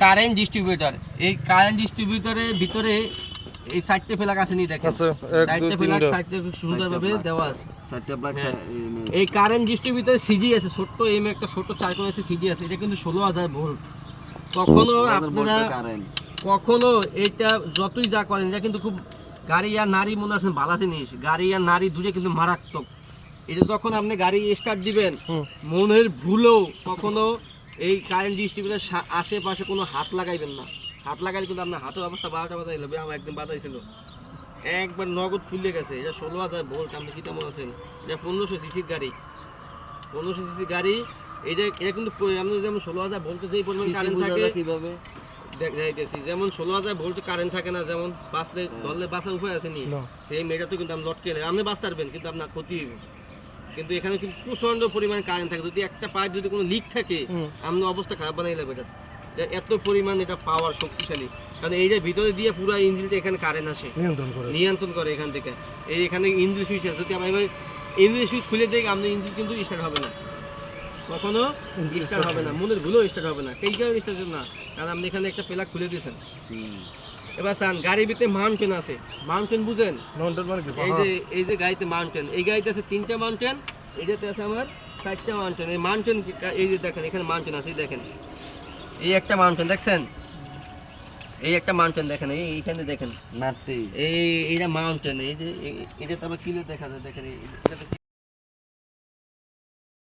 Current distributor. এই current ডিস্ট্রিবিউটরের ভিতরে এই চারটে ফ্ল্যাগ আছে নি দেখেন, চারটে ফ্ল্যাগ চারটে সুন্দরভাবে দেওয়া আছে। এই কারেন্ট ডিস্ট্রিবিউটরে সিডি আছে, ছোট্ট এম একটা ছোট 4 কোণ আছে সিডি আছে। এটা কিন্তু 16000 ভোল্ট। কখনো আপনারা কখনো এটা যতই যা করেন, এটা কিন্তু খুব গাড়ি আর নারী মনে আছেন ভালো জিনিস, গাড়ি আর নারী দূরে কিন্তু মারাত্মক। এটা যখন আপনি গাড়ি স্টার্ট দিবেন, মনের ভুলেও কখনো এই কারেন্ট ডিস্ট্রিবিউটর আশেপাশে কোনো হাত লাগাইবেন না। হাত লাগাইলে কিন্তু আপনার হাতের অবস্থা 12টা বাজাই যাবে। আমার একদিন বাজাইছিল, একবার নগদ ফুলে গেছে। এটা 16000 ভোল্ট। আপনি কি তেমন আছেন? এটা 1500 সিসির গাড়ি, 1500 সিসির গাড়ি। এটা কিন্তু আপনার যেমন 16000 ভোল্টে যেই পরিমাণ কারেন্ট থাকে, কিভাবে দেখাইতেছি, যেমন 16000 ভোল্ট কারেন্ট থাকে না, যেমন বাঁচলে ধরলে বাঁচার উপায় আছে নি, সেম এটা তো কিন্তু আপনি লটকে আপনি বাঁচতে পারবেন, কিন্তু আপনার ক্ষতি হবে। কিন্তু এখানে কিন্তু প্রচন্ড পরিমাণ কারেন্ট থাকে। যদি একটা পাইপ যদি কোনো লিক থাকে, আপনার অবস্থা খারাপ বানাই লাগবে। এটা এত পরিমাণ এটা পাওয়ার শক্তিশালী, কারণ এইটা ভিতরে দিয়ে পুরো ইঞ্জিনটা এখানে কারেন্ট আসে, নিয়ন্ত্রণ করে এখান থেকে। এই এখানে ইঞ্জিন সুইচ আছে, যদি আমরা এবার ইঞ্জিন সুইচ খুলে দিই, আপনার ইঞ্জিন কিন্তু স্টার্ট হবে না, কখনো স্টার্ট হবে না, মনের ভুলেও স্টার্ট হবে না। এই কারণে স্টার্ট না, কারণ আপনি এখানে একটা প্লাগ খুলে দিয়েছেন। এবার সান গাড়ির ভিতরে মাউন্টেন আছে, মাউন্টেন বুঝেন? এই যে গাড়িতে মাউন্টেন, এই গাড়িতে আছে 3টা মাউন্টেন, এইটাতে আছে আমার 4টা মাউন্টেন। এই মাউন্টেন এই যে দেখেন, এখানে মাউন্টেন আছে, এই দেখেন এই একটা মাউন্টেন দেখছেন, এই একটা মাউন্টেন দেখেন, এইখানে দেখেন এইটা মাউন্টেন। এই যে এটা তো আবার কিলে দেখা যায়, দেখেন এটা